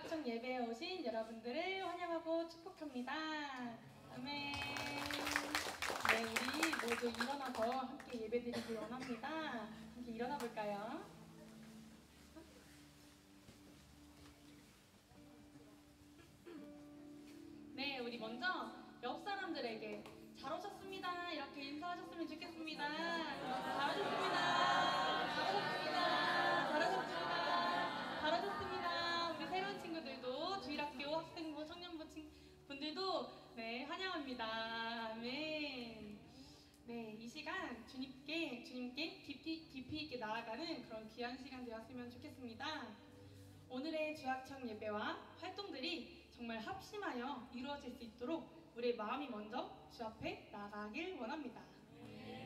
주학청 예배에 오신 여러분들을 환영하고 축복합니다. 아멘. 네, 우리 모두 일어나서 함께 예배드리길 원합니다. 함께 일어나 볼까요? 네, 우리 먼저 옆 사람들에게 잘 오셨습니다 이렇게 인사하셨으면 좋겠습니다. 잘하셨습니다. 잘하셨습니다. 잘하셨습니다. 잘하셨습니다. 우리 새로운 친구들도 주일학교 학생부 청년부 분들도 네, 환영합니다. 아멘. 네, 이 시간 주님께 깊이 있게 나아가는 그런 귀한 시간 되었으면 좋겠습니다. 오늘의 주학청 예배와 활동들이 정말 합심하여 이루어질 수 있도록 우리의 마음이 먼저 주 앞에 나아가길 원합니다.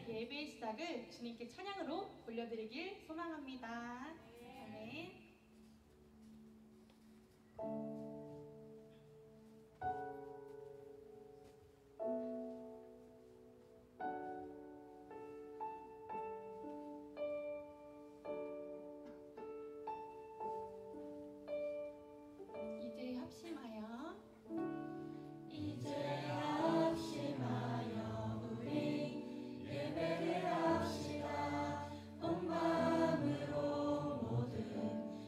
예배의 시작을 주님께 찬양으로 올려드리길 소망합니다. 아멘. 이제 합심하여 우리 예배를 합시다. 온 마음으로 모든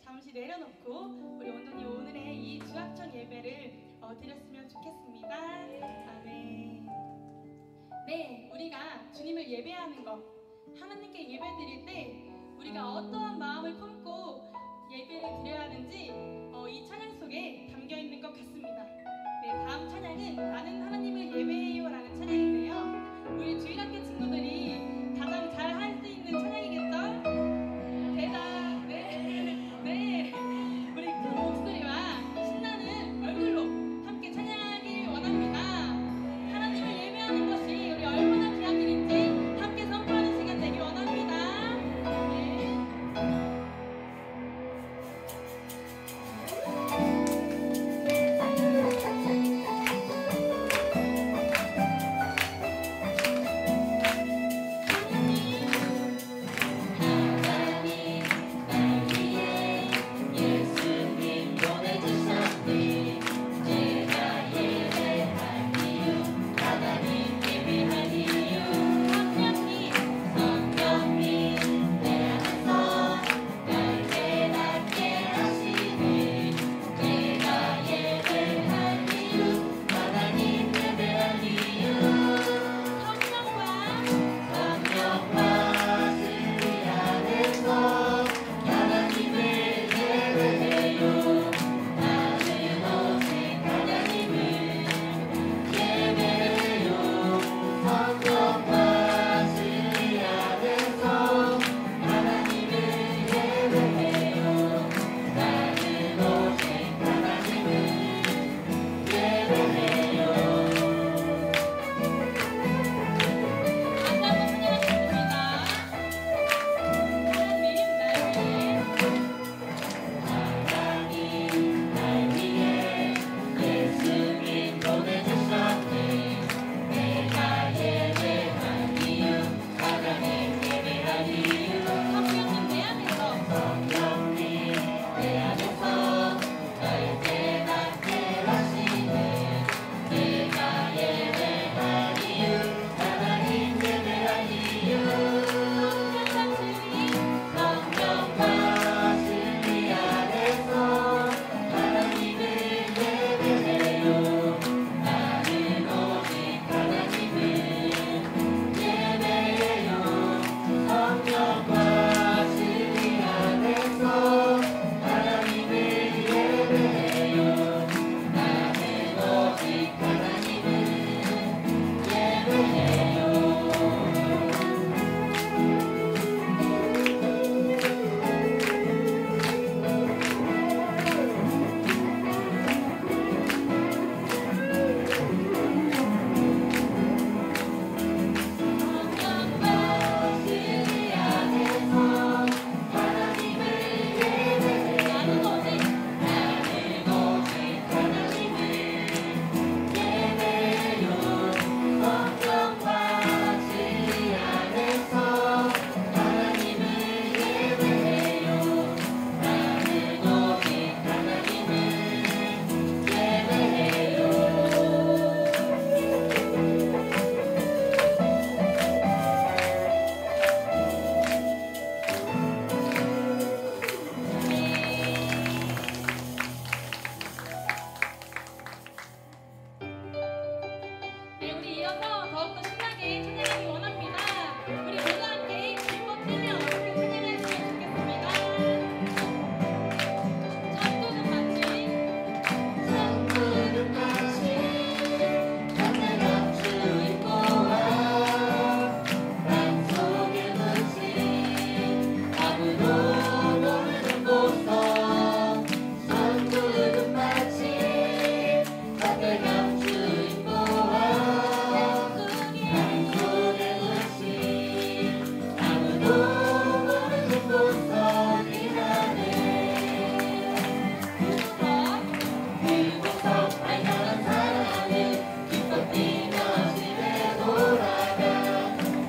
잠시 내려놓고 우리 온전히 오늘의 이 주합천 예배를 드렸으면 좋겠습니다. 아멘. 네, 우리가 주님을 예배하는 것, 하나님께 예배 드릴 때 우리가 어떠한 마음을 품고 예배를 드려야 하는지 이 찬양 속에 담겨 있는 것 같습니다. 네, 다음 찬양은 나는 하나님을 예배해요 라는 찬양인데요. 우리 주일학교 친구들이 가장 잘 할 수 있는 찬양이겠죠? 대답. 네. 우리 큰 목소리와 신나는 얼굴로 함께 찬양하길 원합니다. 하나님을 예배하는 것이 우리 얼마나 귀한 일인지 함께 선포하는 시간 되길 원합니다. 네.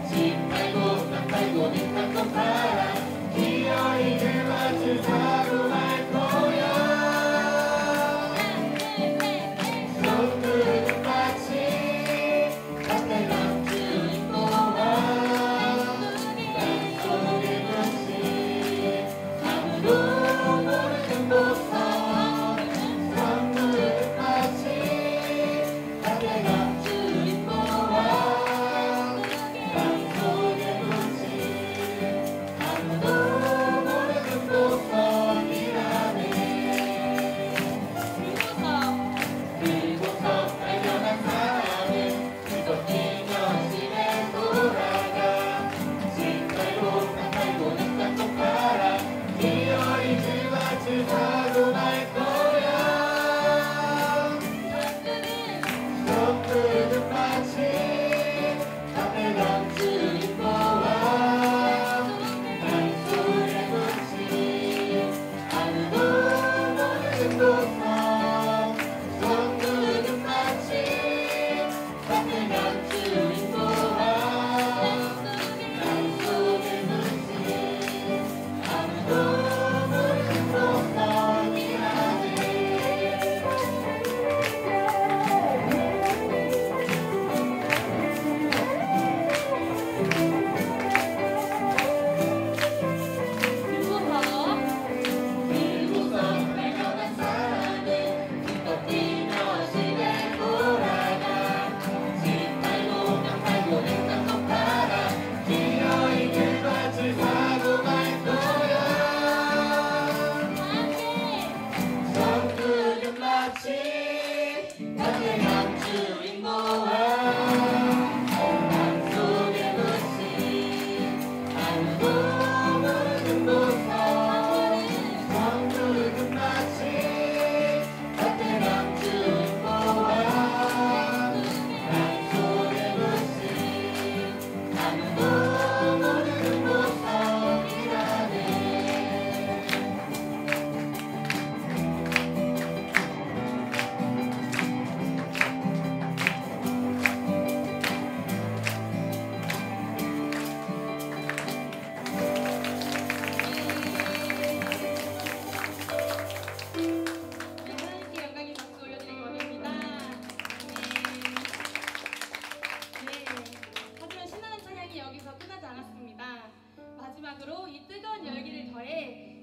집 팔고 땅 팔고 네 땅 팔아 기억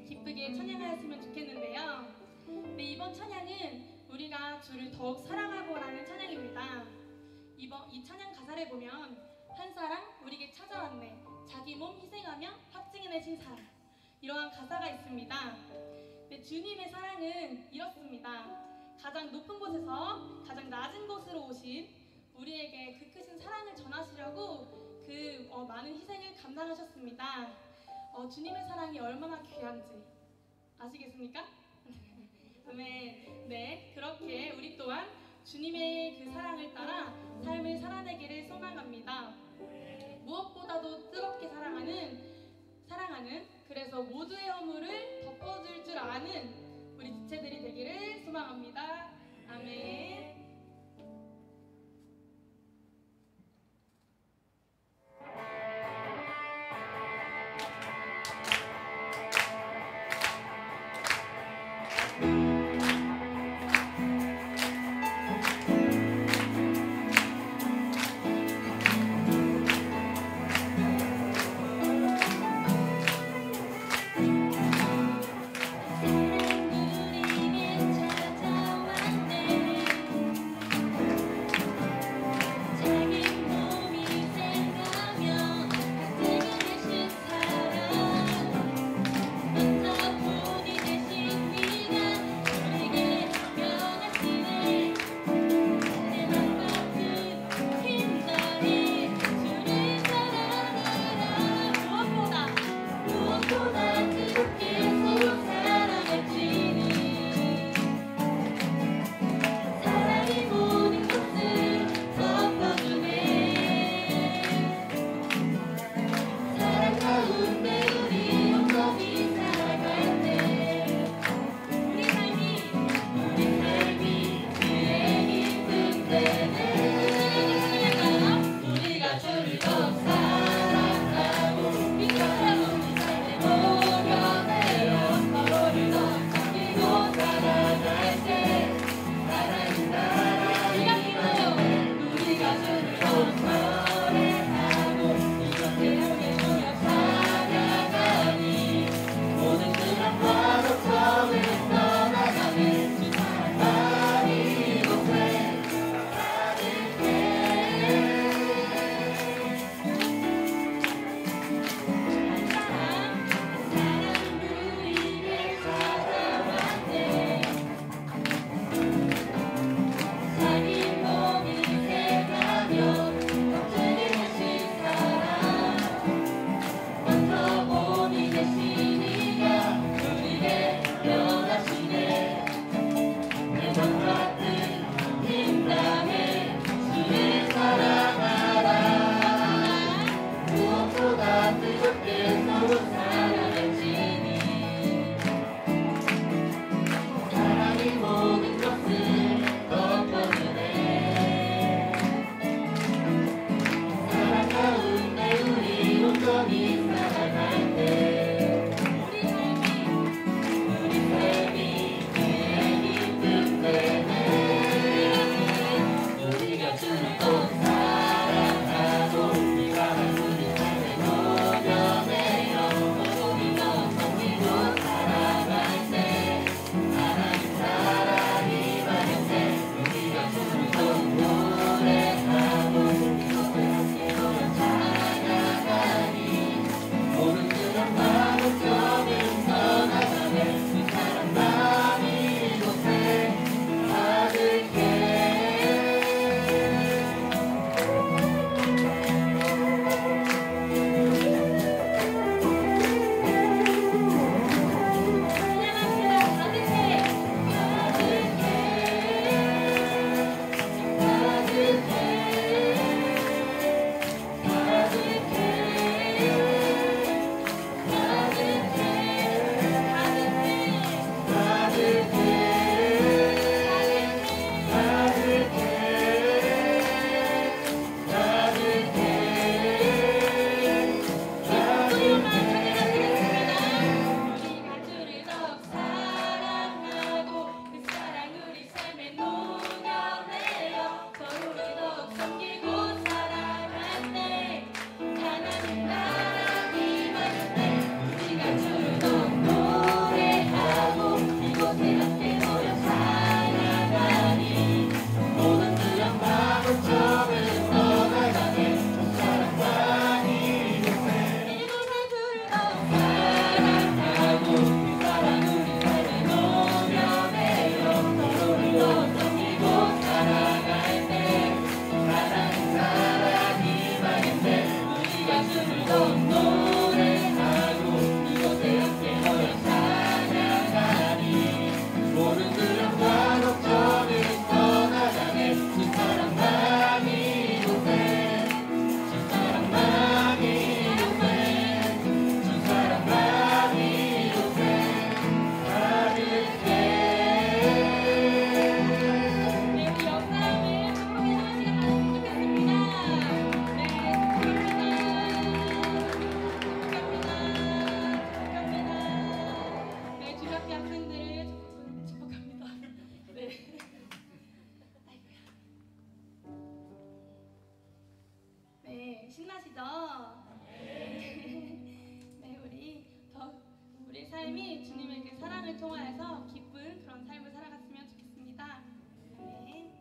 기쁘게 찬양하였으면 좋겠는데요. 네, 이번 찬양은 우리가 주를 더욱 사랑하고라는 찬양입니다. 이 찬양 가사를 보면 한 사랑 우리에게 찾아왔네, 자기 몸 희생하며 확증해내신 사랑, 이러한 가사가 있습니다. 네, 주님의 사랑은 이렇습니다. 가장 높은 곳에서 가장 낮은 곳으로 오신 우리에게 그 크신 사랑을 전하시려고 그 많은 희생을 감당하셨습니다. 주님의 사랑이 얼마나 귀한지 아시겠습니까? 네, 그렇게 우리 또한 주님의 그 사랑을 따라 삶을 살아내기를 소망합니다. 무엇보다도 뜨겁게 사랑하는 그래서 모두의 허물을 덮어줄 줄 아는 우리 지체들이 되기를 소망합니다. 아멘. 사랑 우리에게 찾아왔네. 하나님이 주님의 그 사랑을 통하여서 기쁜 그런 삶을 살아갔으면 좋겠습니다. 아멘.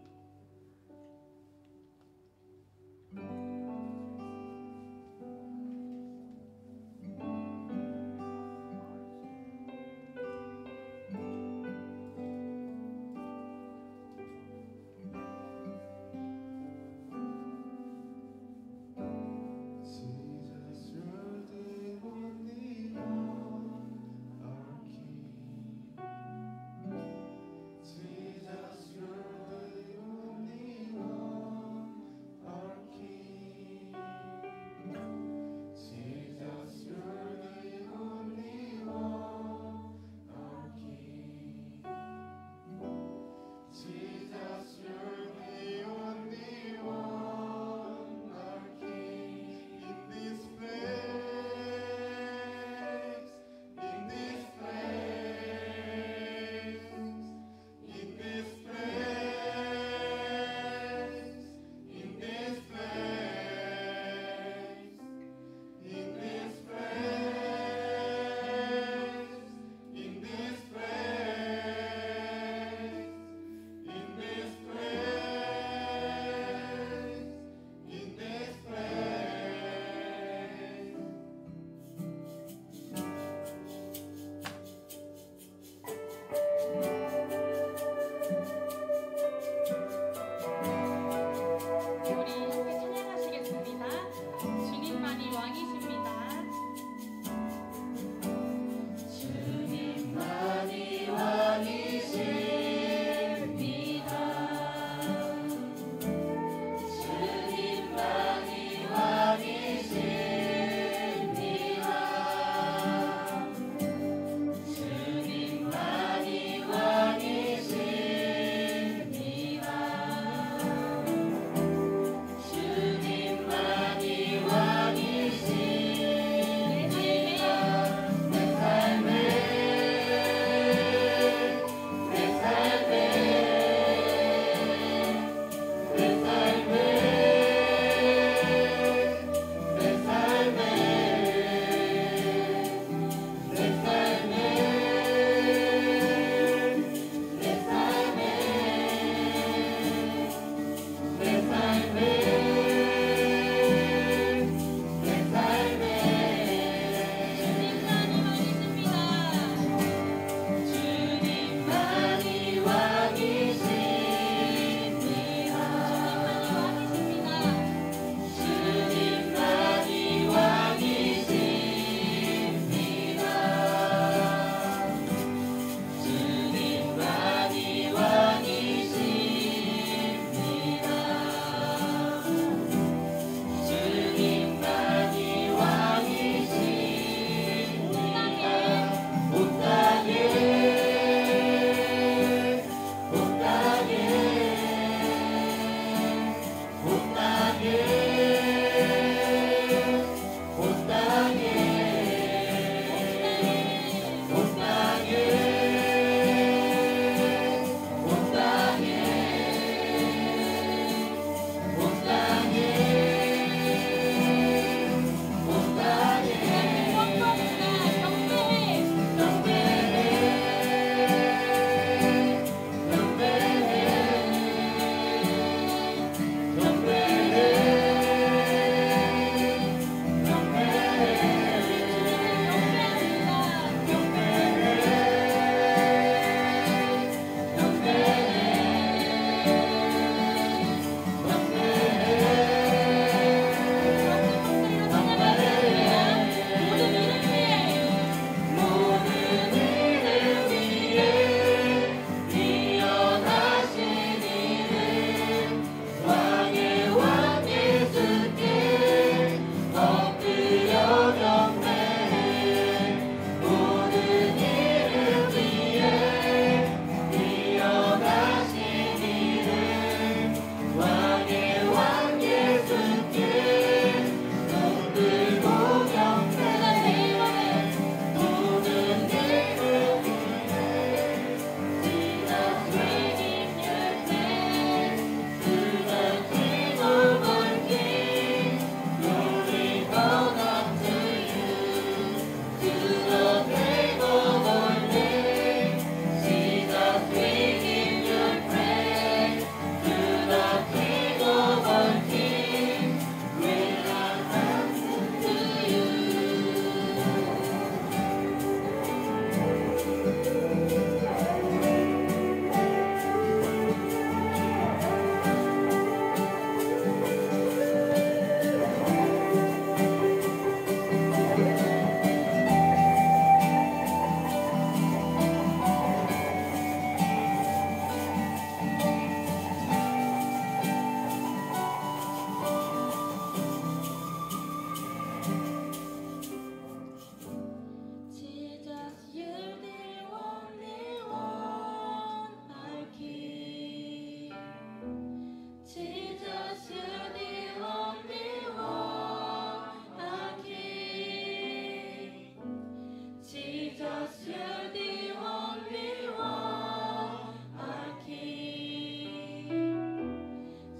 Jesus, you're the only one, our King.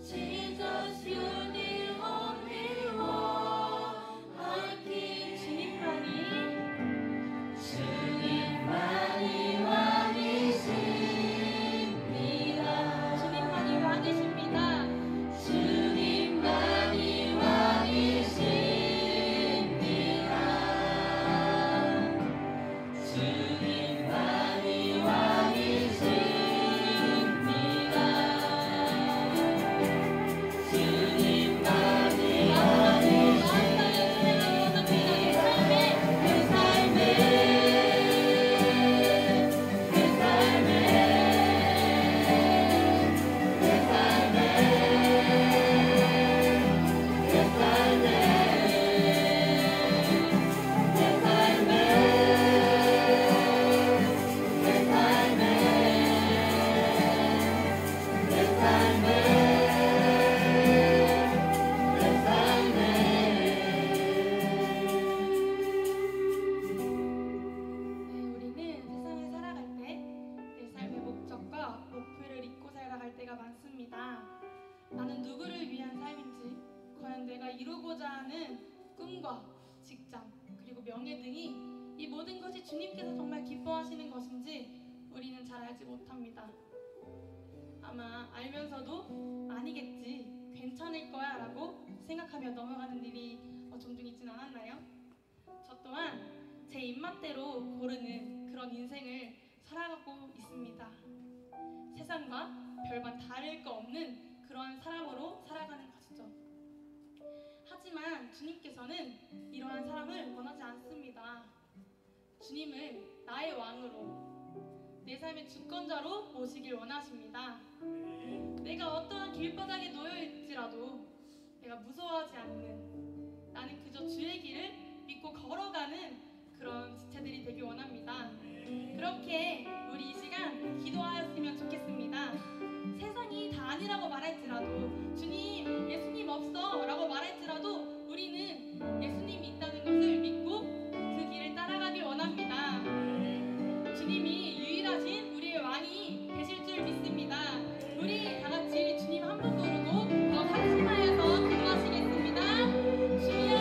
Jesus, you're the only one, our King. 주님만이 왕이십니다. 주님만이 왕이십니다. 주님만이 왕이십니다. 주님만이 왕이십니다. 주님만이 우리는 세상을 살아갈 때 내 삶의 목적과 목표를 잊고 살아갈 때가 많습니다. 나는 누구를 위한 삶인지, 과연 내가 이루고자 하는 꿈과 직장, 그리고 명예 등이 이 모든 것이 주님께서 정말 기뻐하시는 것인지 우리는 잘 알지 못합니다. 아마 알면서도 아니겠지, 괜찮을 거야 라고 생각하며 넘어가는 일이 종종 있진 않았나요? 저 또한 제 입맛대로 고르는 그런 인생을 살아가고 있습니다. 세상과 별반 다를 거 없는 그러한 사람으로 살아가는 것이죠. 하지만 주님께서는 이러한 사람을 원하지 않습니다. 주님을 나의 왕으로, 내 삶의 주권자로 모시길 원하십니다. 내가 어떠한 길바닥에 놓여있지라도 내가 무서워하지 않는, 나는 그저 주의 길을 믿고 걸어가는 그런 지체들이 되길 원합니다. 그렇게 우리 이 시간 기도하였으면 좋겠습니다. 세상이 다 아니라고 말할지라도, 주님, 예수님 없어 라고 말할지라도 우리는 예수님이 있다는 것을 믿고 그 길을 따라가길 원합니다. 주님이 유일하신 우리의 왕이 되실 줄 믿습니다. 우리 다 같이 주님 한 번 부르고 더 확신하여서 기도하시겠습니다. 주여!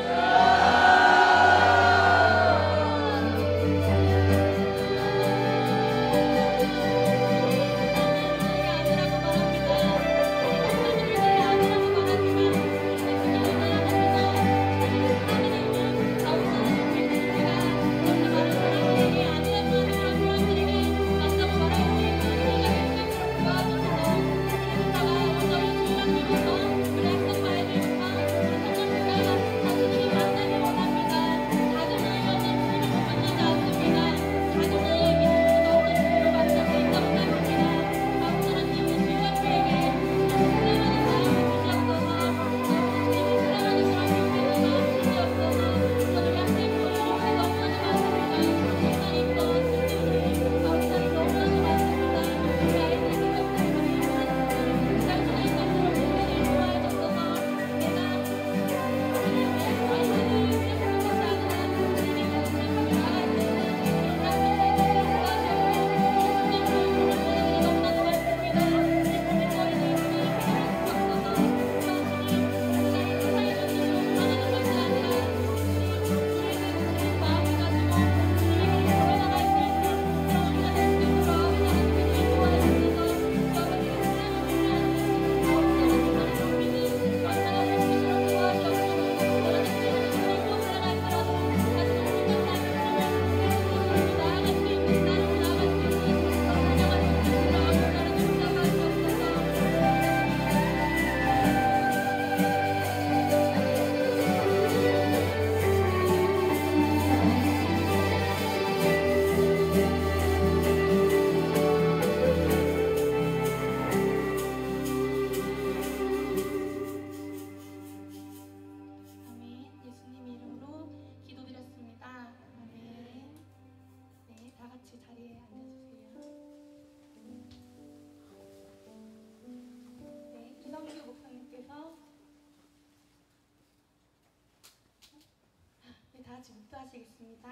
다 같이 묵도하시겠습니다.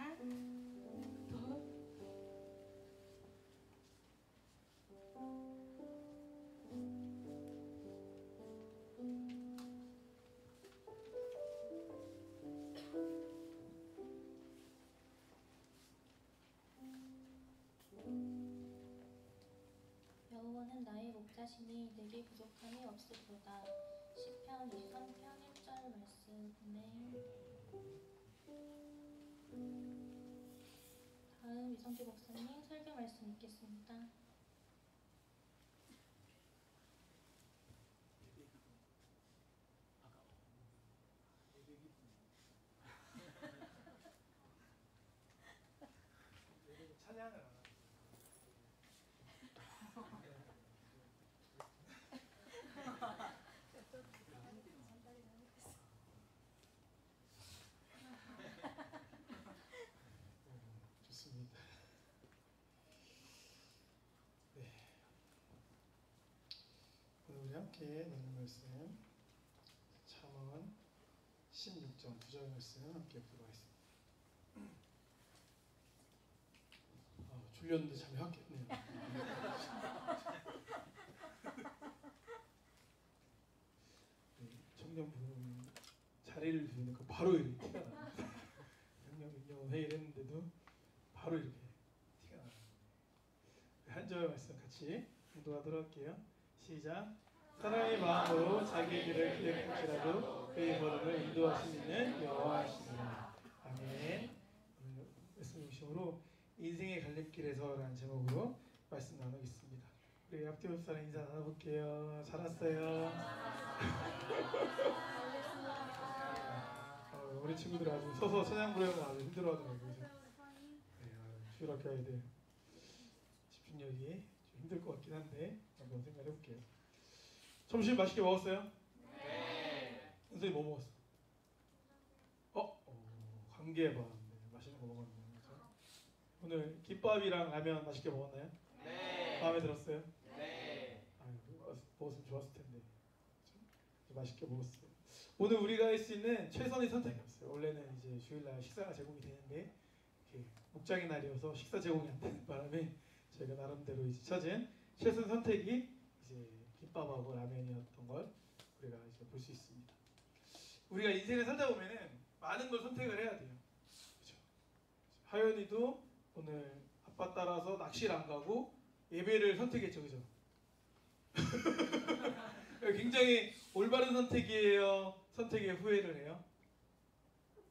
묵도. 나는 나의 목자시니 내게 부족함이 없으리로다. 시편 23편 1절 말씀. 네. 다음 이성주 목사님 설교 말씀 읽겠습니다. 찬양을 안 하죠. 좋습니다. 네. 오늘 우리 함께 나눌 말씀 잠언 16장 9절 말씀 함께 보도록 하겠습니다. 졸렸는데 잠이 확 깼네요. 네, 청년부 자리를 비우니까 바로 이렇게 티가 나요. 영영 회의를 했는데도 바로 이렇게 티가 나요. 한 절 말씀 같이 공독하도록 할게요. 시작. 사람의 마음으로 자기 길을 기억할지라도 그의 걸음을 인도하시는 여호와시니라. 아멘. 오늘 말씀 중심으로 인생의 갈림길에서라는 제목으로 말씀 나누겠습니다. 우리 앞뒤 옆 사람 인사 나눠볼게요. 잘 왔어요. 우리 친구들 아주 서서 찬양 부르면 아주 힘들어하더라고요. 네, 주일학교 아이들 집중력이 좀 힘들 것 같긴 한데 한번 생각해볼게요. 점심 맛있게 먹었어요? 네. 은솔이 뭐 먹었어? 관계봐. 네, 맛있는 거 먹었네요. 오늘 김밥이랑 라면 맛있게 먹었나요? 네. 마음에 들었어요? 네. 먹었으면 좋았을 텐데. 맛있게 먹었어요. 오늘 우리가 할 수 있는 최선의 선택이었어요. 원래는 이제 주일날 식사가 제공이 되는데 목장의 날이어서 식사 제공이 안 되는 바람에 저희가 나름대로 이제 찾은 최선 선택이 이제 김밥하고 라면이었던 걸 우리가 이제 볼 수 있습니다. 우리가 인생을 살다 보면은 많은 걸 선택을 해야 돼요. 그렇죠? 하연이도 오늘 아빠 따라서 낚시를 안 가고 예배를 선택했죠, 그죠? 굉장히 올바른 선택이에요. 선택에 후회를 해요.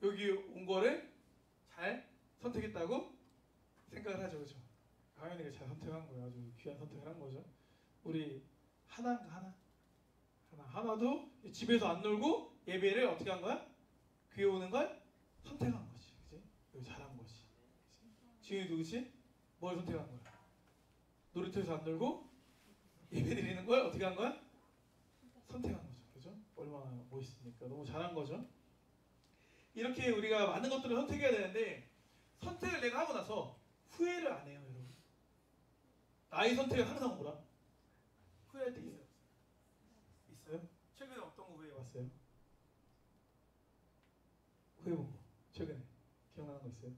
여기 온 거를 잘 선택했다고 생각을 하죠, 그죠? 하연이가 잘 선택한 거예요. 아주 귀한 선택을 한 거죠. 우리 하나도 집에서 안 놀고 예배를 어떻게 한 거야? 귀에 오는 걸 선택한 거지, 그지? 여기 잘한 거지. 지훈이도 그치? 뭘 선택한 거야? 놀이터에서 안 놀고 예배 드리는 걸 어떻게 한 거야? 선택한 거죠, 그죠? 얼마나 멋있습니까? 너무 잘한 거죠. 이렇게 우리가 많은 것들을 선택해야 되는데 선택을 내가 하고 나서 후회를 안 해요, 여러분. 나의 선택은 항상 뭐라? 후회할 때 있어요? 있어요? 최근에 어떤 거 후회 왔어요? 후회 본 거. 최근에 기억나는 거 있어요?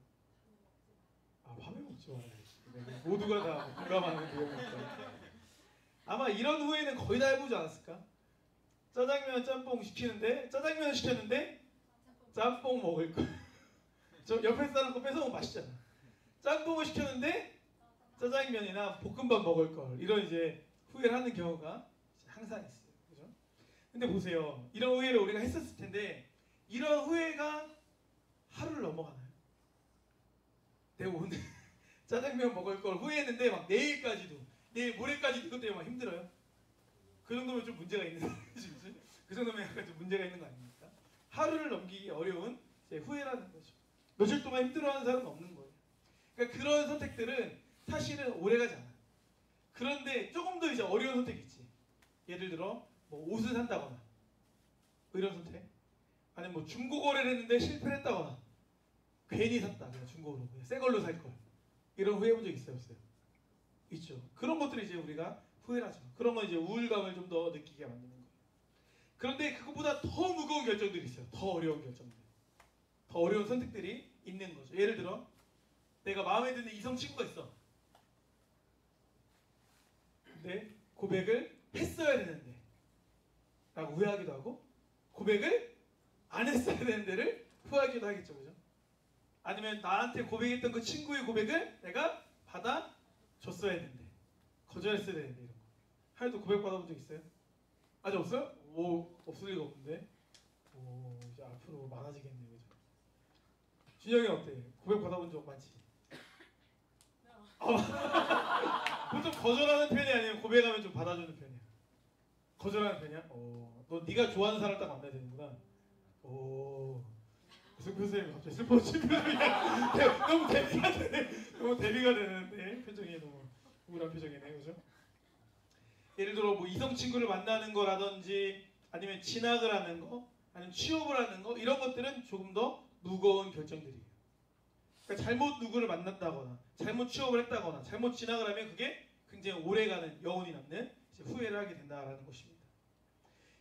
밤에 먹지 말아야지. 모두가 다 공감하는 내용이니까. 아마 이런 후회는 거의 다 해보지 않았을까? 짜장면 짬뽕 시키는데 짜장면을 시켰는데 짬뽕 먹을 걸. 저 옆에 사람 거 뺏어먹으면 맛있잖아. 짬뽕을 시켰는데 짜장면이나 볶음밥 먹을 걸. 이런 이제 후회를 하는 경우가 항상 있어요. 그죠? 근데 보세요. 이런 후회를 우리가 했었을 텐데 이런 후회가 하루를 넘어가나요? 내가 오늘 짜장면 먹을 걸 후회했는데 막 내일까지도 내일 모레까지도 이것 때문에 막 힘들어요. 그 정도면 좀 문제가 있는 거지. 그 정도면 약간 좀 문제가 있는 거 아닙니까? 하루를 넘기기 어려운 후회라는 거죠. 며칠 동안 힘들어하는 사람은 없는 거예요. 그러니까 그런 선택들은 사실은 오래가지 않아요. 그런데 조금 더 이제 어려운 선택이 있지. 예를 들어 뭐 옷을 산다거나 뭐 이런 선택, 아니면 뭐 중고 거래를 했는데 실패를 했다거나 괜히 샀다 그냥 중고로 그냥 새 걸로 살 걸. 이런 후회 본 적 있어요, 없어요? 있죠. 그런 것들이 이제 우리가 후회하죠. 그런 건 이제 우울감을 좀 더 느끼게 만드는 거예요. 그런데 그것보다 더 무거운 결정들이 있어요. 더 어려운 결정들, 더 어려운 선택들이 있는 거죠. 예를 들어 내가 마음에 드는 이성 친구가 있어. 근데 고백을 했어야 되는데 라고 후회하기도 하고, 고백을 안 했어야 되는 데를 후회하기도 하겠죠, 그죠? 아니면 나한테 고백했던 그 친구의 고백을 내가 받아줬어야 되는데 거절했어야 되는데 이런 거. 하연이도 고백 받아본 적 있어요? 아직 없어요? 오, 없을 리가 없는데. 오, 이제 앞으로 많아지겠네요, 그죠? 준영이 어때? 고백 받아본 적 많지? 보통 거절하는 편이 아니면 고백하면 좀 받아주는 편이야. 거절하는 편이야? 너 네가 좋아하는 사람 딱 만나야 되는구나. 무슨 표정이 갑자기 슬퍼진 표정이야. 너무 대비가 되네. 너무 대비가 되는데 표정이 너무 우울한 표정이네, 그죠? 예를 들어 뭐 이성 친구를 만나는 거라든지 아니면 진학을 하는 거, 아니면 취업을 하는 거 이런 것들은 조금 더 무거운 결정들이에요. 그러니까 잘못 누구를 만났다거나, 잘못 취업을 했다거나, 잘못 진학을 하면 그게 굉장히 오래가는 여운이 남는 후회를 하게 된다라는 것입니다.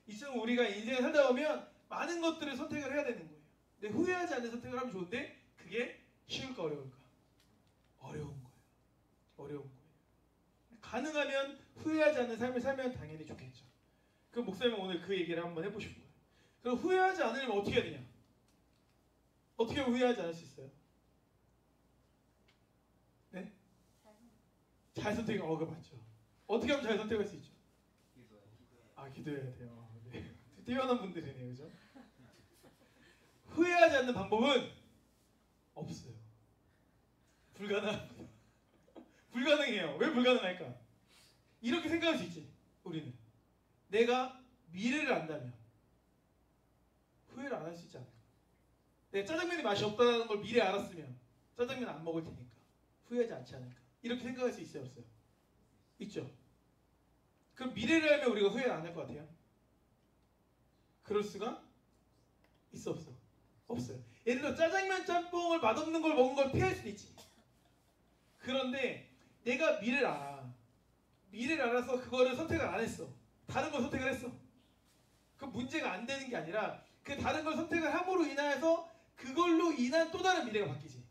이처럼 우리가 인생을 살다 보면 많은 것들을 선택을 해야 되는 거예요. 근데 후회하지 않는 선택을 하면 좋은데 그게 쉬울까 어려울까? 어려운 거예요. 어려운 거예요. 가능하면 후회하지 않는 삶을 살면 당연히 좋겠죠. 그 목사님은 오늘 그 얘기를 한번 해보고 싶은 거예요. 그럼 후회하지 않으려면 어떻게 해야 되냐? 어떻게 하면 후회하지 않을 수 있어요? 네? 잘 선택, 그거 맞죠. 어떻게 하면 잘 선택할 수 있죠? 기도해야 돼요. 네. 뛰어난 분들이네요, 그죠? 후회하지 않는 방법은 없어요. 불가능합니다. 불가능해요. 왜 불가능할까? 이렇게 생각할 수 있지, 우리는. 내가 미래를 안다면 후회를 안 할 수 있지 않을까? 내가 짜장면이 맛이 없다는 걸 미래에 알았으면 짜장면 안 먹을 테니까 후회하지 않지 않을까? 이렇게 생각할 수 있어요, 없어요? 있죠? 그럼 미래를 알면 우리가 후회를 안 할 것 같아요? 그럴 수가 있어, 없어? 없어요. 예를 들어 짜장면 짬뽕을 맛없는 걸 먹은 걸 피할 수도 있지. 그런데 내가 미래를 알아. 미래를 알아서 그거를 선택을 안 했어. 다른 걸 선택을 했어. 그 문제가 안 되는 게 아니라 그 다른 걸 선택을 함으로 인하여서 그걸로 인한 또 다른 미래가 바뀌지.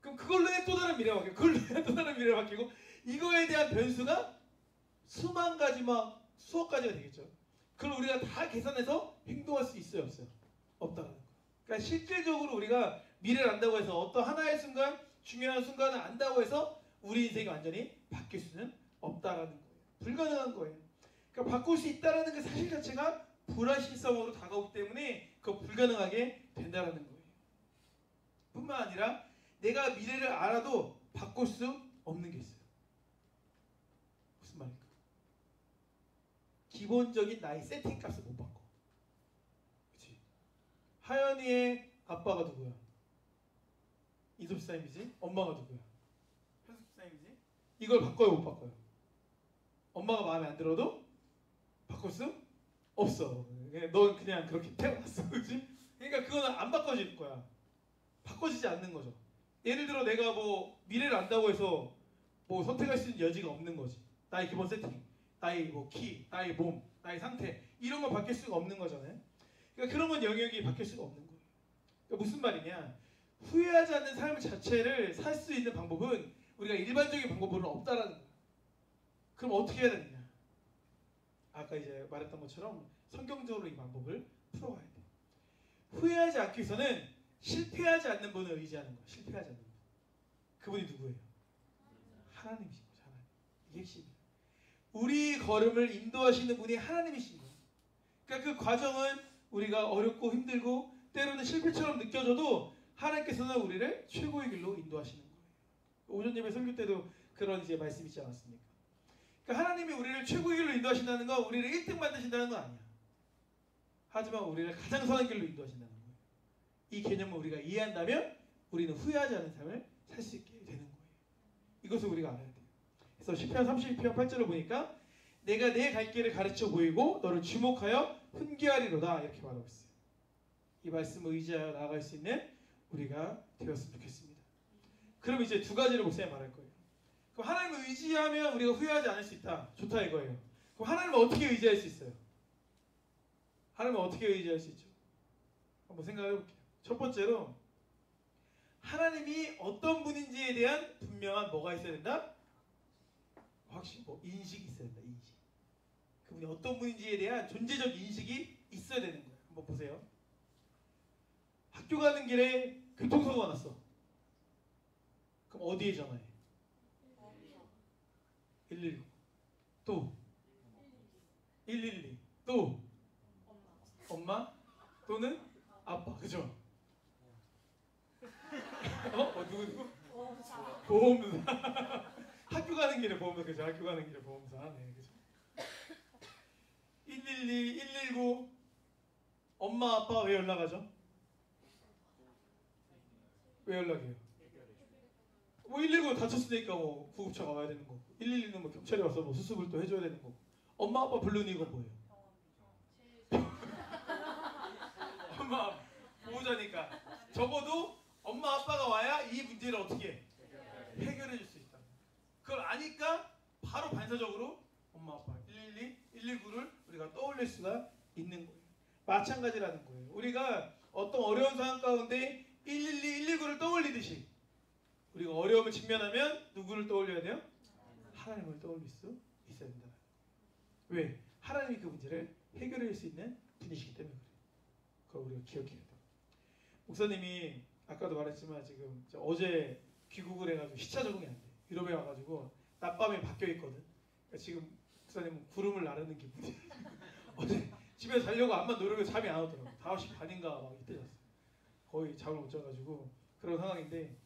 그럼 그걸로 인한 또 다른 미래가 바뀌고 그걸로 인한 또 다른 미래가 바뀌고 이거에 대한 변수가 수만 가지 막 수억 가지가 되겠죠. 그걸 우리가 다 계산해서 행동할 수 있어요, 없어요? 없다라는 거예요. 그러니까 실질적으로 우리가 미래를 안다고 해서 어떤 하나의 순간, 중요한 순간을 안다고 해서 우리 인생이 완전히 바뀔 수는 없다라는 거예요. 불가능한 거예요. 그러니까 바꿀 수 있다라는 그 사실 자체가 불확실성으로 다가오기 때문에 그거 불가능하게 된다라는 거예요. 뿐만 아니라 내가 미래를 알아도 바꿀 수 없는 게 있어요. 무슨 말일까? 기본적인 나의 세팅값을 못 바꿔. 그렇지? 하연이의 아빠가 누구야? 이섭 사님이지? 엄마가 누구야? 현숙 사님이지? 이걸 바꿔요, 못 바꿔요? 엄마가 마음에 안 들어도 바꿀 수 없어. 넌 그냥 그렇게 태어났어, 그렇지? 그러니까 그거는 안 바꿔질 거야. 바꿔지지 않는 거죠. 예를 들어 내가 뭐 미래를 안다고 해서 뭐 선택할 수 있는 여지가 없는 거지. 나의 기본 세팅, 나의 뭐 키, 나의 몸, 나의 상태 이런 건 바뀔 수가 없는 거잖아요. 그러니까 그런 건 영역이 바뀔 수가 없는 거예요. 그러니까 무슨 말이냐? 후회하지 않는 삶 자체를 살 수 있는 방법은 우리가 일반적인 방법으로는 없다라는 거예요. 그럼 어떻게 해야 되느냐? 아까 이제 말했던 것처럼 성경적으로 이 방법을 풀어가야 돼요. 후회하지 않기 위해서는 실패하지 않는 분을 의지하는 거예요. 실패하지 않는 분. 그분이 누구예요? 하나님이신 거죠. 하나님. 이게 핵심이에요. 우리 걸음을 인도하시는 분이 하나님이신 거예요. 그러니까 그 과정은 우리가 어렵고 힘들고 때로는 실패처럼 느껴져도 하나님께서는 우리를 최고의 길로 인도하시는 거예요. 오전 예배 설교 때도 그런 이제 말씀 있지 않았습니까? 그러니까 하나님이 우리를 최고의 길로 인도하신다는 건 우리를 1등 만드신다는 건 아니야. 하지만 우리를 가장 선한 길로 인도하신다는 거예요. 이 개념을 우리가 이해한다면 우리는 후회하지 않은 삶을 살 수 있게 되는 거예요. 이것을 우리가 알아야 돼요. 그래서 시편 32편 8절을 보니까 내가 내 갈 길을 가르쳐 보이고 너를 주목하여 훈계하리로다 이렇게 말하고 있어요. 이 말씀을 의지하여 나아갈 수 있는 우리가 되었으면 좋겠습니다. 그럼 이제 두 가지를 목사님 말할 거예요. 그럼 하나님을 의지하면 우리가 후회하지 않을 수 있다. 좋다 이거예요. 그럼 하나님을 어떻게 의지할 수 있어요? 하나님을 어떻게 의지할 수 있죠? 한번 생각해 볼게요. 첫 번째로 하나님이 어떤 분인지에 대한 분명한 뭐가 있어야 된다? 확실히 인식이 있어야 된다. 인식. 그분이 어떤 분인지에 대한 존재적 인식이 있어야 되는 거예요. 한번 보세요. 학교 가는 길에 교통사고가 났어. 그럼 어디에 전화해? 119. 또 112, 또 엄마 또는 아빠. 그죠? 누구? 보험사. 학교 가는 길에 보험사. 그죠? 학교 가는 길에 보험사. 네, 그죠? 112, 119. 엄마 아빠 왜 연락하죠? 왜 연락해요? 뭐 119는 다쳤으니까 뭐 구급차가 와야 되는 거고, 112는 뭐 경찰이 와서 뭐 수습을 또 해줘야 되는 거고. 엄마 아빠 부르는 이건 뭐예요? 엄마 보호자니까 적어도 엄마 아빠가 와야 이 문제를 어떻게 해결해 줄 수 있다. 그걸 아니까 바로 반사적으로 엄마 아빠 112, 119를 우리가 떠올릴 수가 있는 거예요. 마찬가지라는 거예요. 우리가 어떤 어려운 상황 가운데 112, 119를 떠올리듯이 우리가 어려움을 직면하면 누구를 떠올려야 돼요? 하나님을 떠올릴 수 있어야 된다. 왜? 하나님이 그 문제를 해결해 줄 수 있는 분이시기 때문에 그래요. 그걸 우리가 기억해야 돼요. 목사님이 아까도 말했지만 지금 어제 귀국을 해가지고 시차 적응이 안 돼. 유럽에 와가지고 낮밤에 바뀌어 있거든. 그러니까 지금 목사님은 구름을 나르는 기분이. 어제 집에 자려고 암만 노력해도 잠이 안 오더라고. 5시 반인가 막 이때 잤어. 거의 잠을 못 자가지고 그런 상황인데,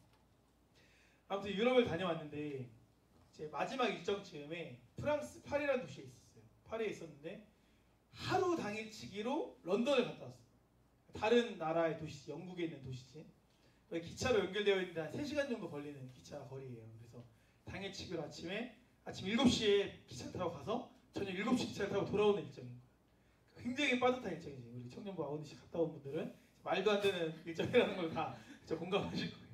아무튼 유럽을 다녀왔는데 제 마지막 일정쯤에 프랑스 파리라는 도시에 있었어요. 파리에 있었는데 하루 당일치기로 런던을 갔다 왔어요. 다른 나라의 도시지, 영국에 있는 도시지. 기차로 연결되어 있는데 한 3시간 정도 걸리는 기차 거리예요. 그래서 당일치기로 아침 7시에 기차 타고 가서 저녁 7시 기차를 타고 돌아오는 일정인 거예요. 굉장히 빠듯한 일정이지. 우리 청년부 아우디씨 갔다 온 분들은 말도 안 되는 일정이라는 걸 다 공감하실 거예요.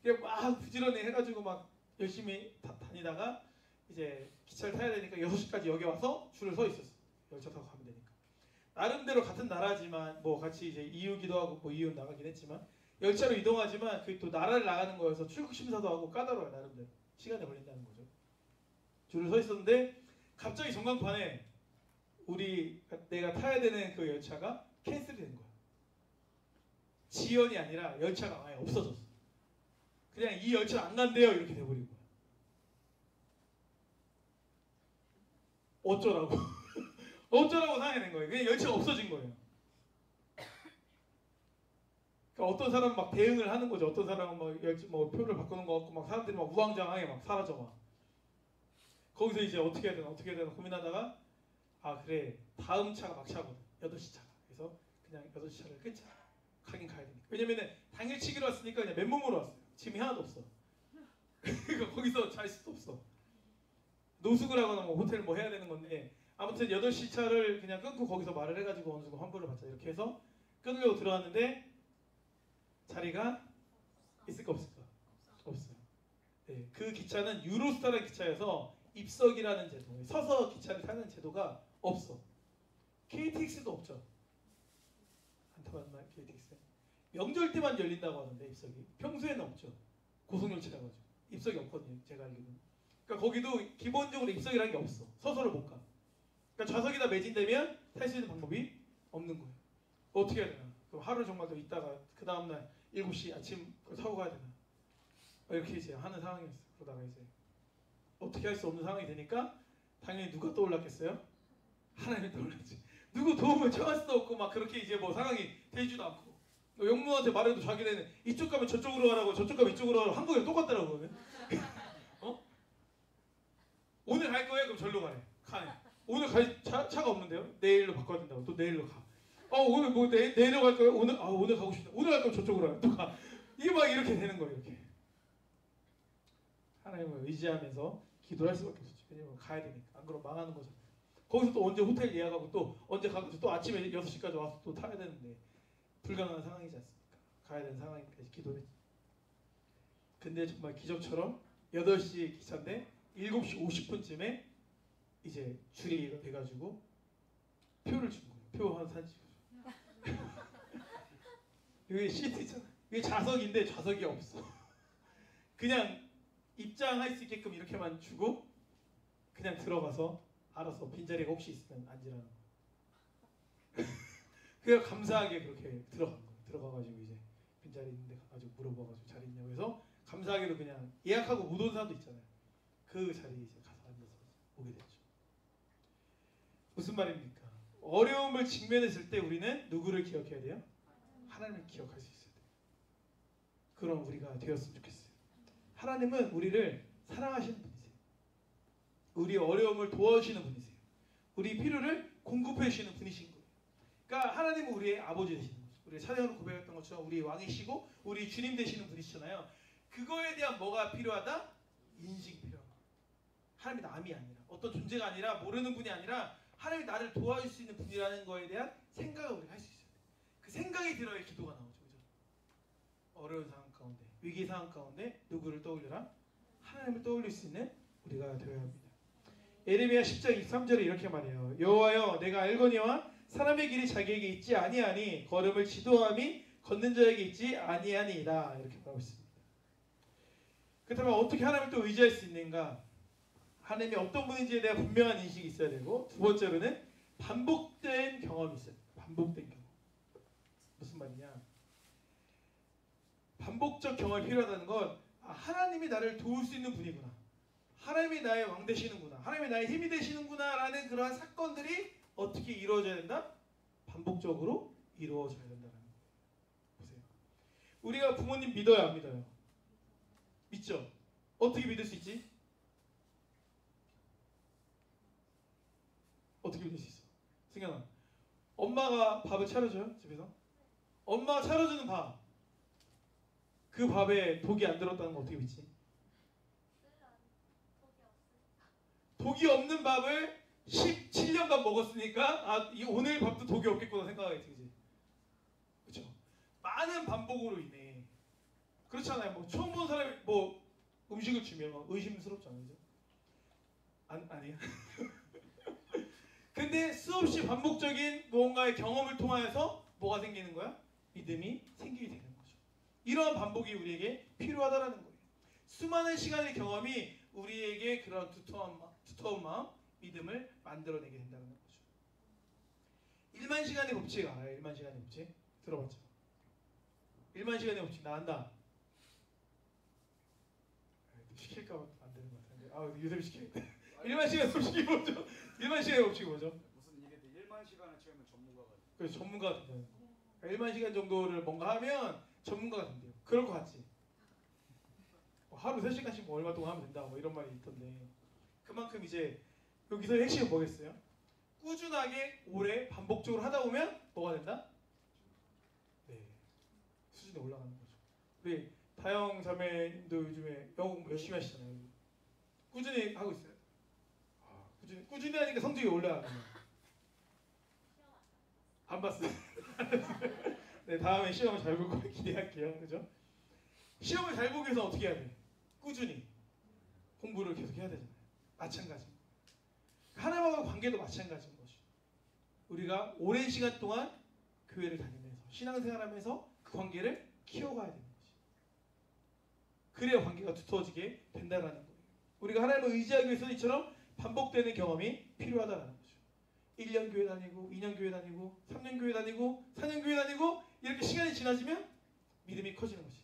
그냥 막 부지런히 해가지고 막 열심히 다니다가 이제 기차를 타야 되니까 6시까지 여기 와서 줄을 서 있었어. 열차 타고 가면 되니까. 나름대로 같은 나라지만 뭐 같이 이제 이유기도 하고 뭐 이유 나가긴 했지만 열차로 이동하지만 그게 또 나라를 나가는 거여서 출국 심사도 하고 까다로워요. 나름대로 시간이 걸린다는 거죠. 줄을 서 있었는데 갑자기 전광판에 내가 타야 되는 그 열차가 캔슬이 된 거야. 지연이 아니라 열차가 아예 없어졌어. 그냥 이 열차 안 간대요 이렇게 돼버린 거야. 어쩌라고? 어쩌라고 상황이 된 거예요. 그냥 열차가 없어진 거예요. 그러니까 어떤 사람은 막 대응을 하는 거죠. 어떤 사람은 뭐 표를 바꾸는 거 같고 막 사람들이 막 우왕좌왕하게 막 사라져 막. 거기서 이제 어떻게 해야 되나 고민하다가 아 그래 다음 차가 막차거든. 8시 차가. 그래서 그냥 8시 차를 끊자. 가긴 가야 되니까. 왜냐면은 당일치기로 왔으니까 그냥 맨몸으로 왔어요. 짐이 하나도 없어. 그러니까 거기서 잘 수도 없어. 노숙을 하거나 뭐 호텔 뭐 해야 되는 건데 아무튼 8시 차를 그냥 끊고 거기서 말을 해가지고 어느 정도 환불을 받자 이렇게 해서 끊으려고 들어왔는데 자리가 있을까 없을까? 없어요. 네, 그 기차는 유로스타라는 기차여서 입석이라는 제도, 서서 기차를 타는 제도가 없어. KTX도 없죠. 안 타봤나 KTX? 명절 때만 열린다고 하던데 입석이. 평소에는 없죠. 고속열차라 가지고 입석이 없거든요. 제가 알기로는. 그러니까 거기도 기본적으로 입석이라는 게 없어. 서서를 못 가. 그러니까 좌석이 다 매진되면 탈 수 있는 방법이 없는 거예요. 어떻게 해야 되나? 그럼 하루 정도 더 있다가 그 다음날 7시 아침 타고 가야 되나? 이렇게 이제 하는 상황이었어요. 그러다가 이제 어떻게 할 수 없는 상황이 되니까 당연히 누가 떠올랐겠어요? 하나님이 떠올랐지. 누구 도움을 청할 수도 없고 막 그렇게 이제 뭐 상황이 되지도 않고 영무한테 말해도 자기네는 이쪽 가면 저쪽으로 가라고 저쪽 가면 이쪽으로 가라고 한국이랑 똑같더라고. 어? 오늘 갈 거예요? 그럼 절로 가래. 가네. 오늘 갈 차가 없는데요? 내일로 바꿔야 된다고. 또 내일로 가. 오늘 뭐 내일로 갈 거예요? 오늘 가고 싶다. 오늘 갈 거면 저쪽으로 가요. 또 가. 이게 막 이렇게 되는 거예요. 이렇게. 하나님을 의지하면서 기도할 수밖에 없었죠. 왜냐면 가야 되니까. 안 그러면 망하는 거잖아요. 거기서 또 언제 호텔 예약하고 또 언제 가서 또 아침에 6시까지 와서 또 타야 되는데 불가능한 상황이지 않습니까? 가야 되는 상황이니까 기도를 했죠. 근데 정말 기적처럼 8시 기차인데 7시 50분쯤에 이제 줄이 돼가지고 표를 준 거예요. 표 한 사진 찍어줘. 여기 시트 있잖아. 이게 좌석인데 좌석이 없어. 그냥 입장할 수 있게끔 이렇게만 주고 그냥 들어가서 알아서 빈자리가 혹시 있으면 앉으라는 거예요. 그냥 감사하게 그렇게 들어간 거예요. 들어가가지고 이제 빈자리 있는데 가가지고 물어봐가지고 자리 있냐고 해서 감사하게도 그냥 예약하고 못 온 사람도 있잖아요. 그 자리에 이제 가서 앉아서 오게 됐죠. 무슨 말입니까? 어려움을 직면했을 때 우리는 누구를 기억해야 돼요? 하나님을 기억할 수 있어야 돼요. 그럼 우리가 되었으면 좋겠어요. 하나님은 우리를 사랑하시는 분이세요. 우리 어려움을 도와주시는 분이세요. 우리 필요를 공급해 주시는 분이신 거예요. 그러니까 하나님은 우리의 아버지 되시는 거죠. 우리 찬양으로 고백했던 것처럼 우리 왕이시고 우리 주님 되시는 분이시잖아요. 그거에 대한 뭐가 필요하다? 인식이 필요하다. 하나님이 남이 아니라 어떤 존재가 아니라 모르는 분이 아니라 하나님이 나를 도와줄 수 있는 분이라는 거에 대한 생각을 우리가 할 수 있어요. 그 생각이 들어야 기도가 나오죠. 그죠? 어려운 상황 가운데, 위기 상황 가운데 누구를 떠올려라? 하나님을 떠올릴 수 있는 우리가 되어야 합니다. 예레미야 10장 23절에 이렇게 말해요. 여호와여 내가 알거니와 사람의 길이 자기에게 있지 아니하니 걸음을 지도함이 걷는 자에게 있지 아니하니이다. 이렇게 말하고 있습니다. 그렇다면 어떻게 하나님을 또 의지할 수 있는가? 하나님이 어떤 분인지에 대한 분명한 인식이 있어야 되고, 두 번째로는 반복된 경험이 있어요. 반복된 경험. 무슨 말이냐? 반복적 경험이 필요하다는 건 하나님이 나를 도울 수 있는 분이구나. 하나님이 나의 왕 되시는구나. 하나님이 나의 힘이 되시는구나 라는 그러한 사건들이 어떻게 이루어져야 된다? 반복적으로 이루어져야 된다는 거예요. 보세요. 우리가 부모님 믿어요, 안 믿어요? 믿죠? 어떻게 믿을 수 있지? 어떻게 믿을 수 있어? 승현아, 엄마가 밥을 차려줘요? 집에서? 엄마가 차려주는 밥, 그 밥에 독이 안 들었다는 거 어떻게 믿지? 독이 없는 밥을 17년간 먹었으니까 오늘 밥도 독이 없겠구나 생각하겠지, 그지? 그렇죠? 많은 반복으로 인해 그렇잖아요. 뭐 처음 본 사람이 뭐 음식을 주면 의심스럽잖아요, 그죠? 아니에요. 근데 수없이 반복적인 무언가의 경험을 통하여서 뭐가 생기는 거야? 믿음이 생기게 되는 거죠. 이러한 반복이 우리에게 필요하다라는 거예요. 수많은 시간의 경험이 우리에게 그런 두터운 마음, 믿음을 만들어내게 된다는 거죠. 1만 시간의 법칙 알아요? 1만 시간의 법칙? 들어봤죠? 1만 시간의 법칙 나간다. 시킬까 봐 안 되는 것 같은데. 요새 시키겠다. 1만 시간의 법칙이 뭐죠? 1만 시간의 법칙이 뭐죠? 무슨 일에 1만 시간을 채우면 전문가가 돼요. 그래서 전문가가 된다는 거예요. 1만 시간 정도를 뭔가 하면 전문가가 된대요. 그럴 것 같지? 하루 3시간씩 뭐 얼마 동안 하면 된다 뭐 이런 말이 있던데, 그만큼 이제 여기서 핵심은 뭐겠어요? 꾸준하게 오래 반복적으로 하다 보면 뭐가 된다? 네, 수준이 올라가는 거죠. 우리 다영 자매도 요즘에 영어 열심히 하시잖아요. 꾸준히 하고 있어요? 꾸준히 하니까 성적이 올라가는 거예요. 안 봤어요. 네, 다음에 시험을 잘 볼 거 기대할게요. 그죠? 시험을 잘 보기 위해서 어떻게 해야 돼? 꾸준히 공부를 계속 해야 되잖아요. 마찬가지. 하나님과 관계도 마찬가지인 것이죠. 우리가 오랜 시간 동안 교회를 다니면서 신앙생활하면서 그 관계를 키워가야 되는 것이. 그래야 관계가 두터워지게 된다는 거예요. 우리가 하나님을 의지하기 위해서 이처럼 반복되는 경험이 필요하다는 거죠. 1년 교회 다니고 2년 교회 다니고 3년 교회 다니고 4년 교회 다니고 이렇게 시간이 지나지면 믿음이 커지는 것이.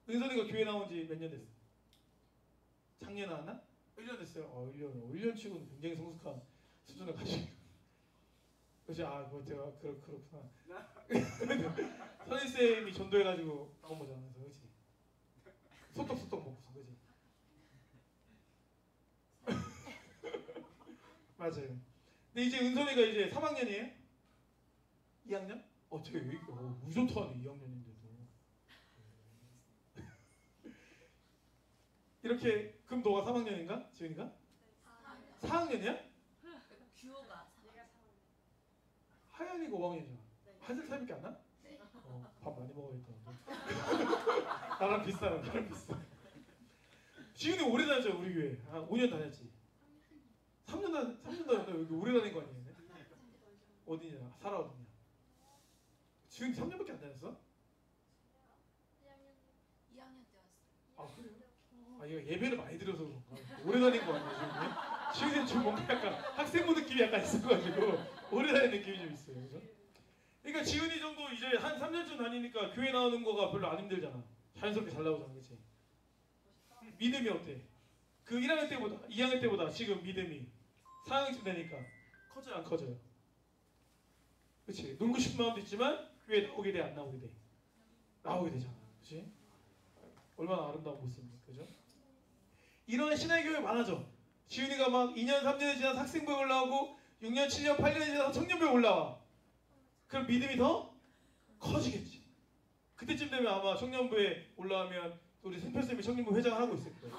은선이가 교회 나온 지 몇 년 됐어? 작년 나왔나? 1년 됐어요. 1년 치고는 굉장히 성숙한 수준을 가지고. 그치? 뭐 제가 그렇구나. 선생님이 전도해가지고 나온 거잖아. 그치? 소떡소떡 먹고서, 그치? 맞아요. 근데 이제 은선이가 이제 3학년이에요? 2학년? 제가 여기 우조터하네 2학년인데도. 이렇게 그럼 너가 3학년인가? 지은이가? 4학년이야? 규호가 하연이가 5학년이잖아. 네. 한 살 차이밖에 안 나? 네. 밥 많이 먹어야겠다. 나랑 비슷하네. 나랑 비슷해. 지은이 오래 다녔죠 우리 교회. 5년 다녔지. 3년 다녔다. 여기 오래 다닌 거 아니에요? 어디냐? 살아 어디냐? 지은이 3년밖에 안 다녔어? 2학년 때 왔어요. 그래요? 얘가 예배를 많이 들어서 그런가? 오래 다닌 거 아니에요, 지은이? 지은이는 좀 뭔가 약간 학생부 느낌이 약간 있어가지고 오래 다닌 느낌이 좀 있어요, 그죠? 그러니까 지은이 정도 이제 한 3년쯤 다니니까 교회 나오는 거가 별로 안 힘들잖아. 자연스럽게 잘 나오잖아, 그렇지? 믿음이 어때? 그 1학년 때보다, 2학년 때보다 지금 믿음이 4학년쯤 되니까 커져요 안 커져요? 그렇지. 놀고 싶은 마음도 있지만 교회 나오게 돼 안 나오게 돼? 나오게 되잖아. 그렇지? 얼마나 아름다운 모습입니까? 그죠? 이런 신앙의 교회 많아져. 지훈이가 막 2년 3년이 지나서 학생부에 올라오고 6년 7년 8년이 지나서 청년부에 올라와. 그럼 믿음이 더 커지겠지. 그때쯤 되면 아마 청년부에 올라오면 우리 생표쌤이 청년부 회장을 하고 있을 거예요.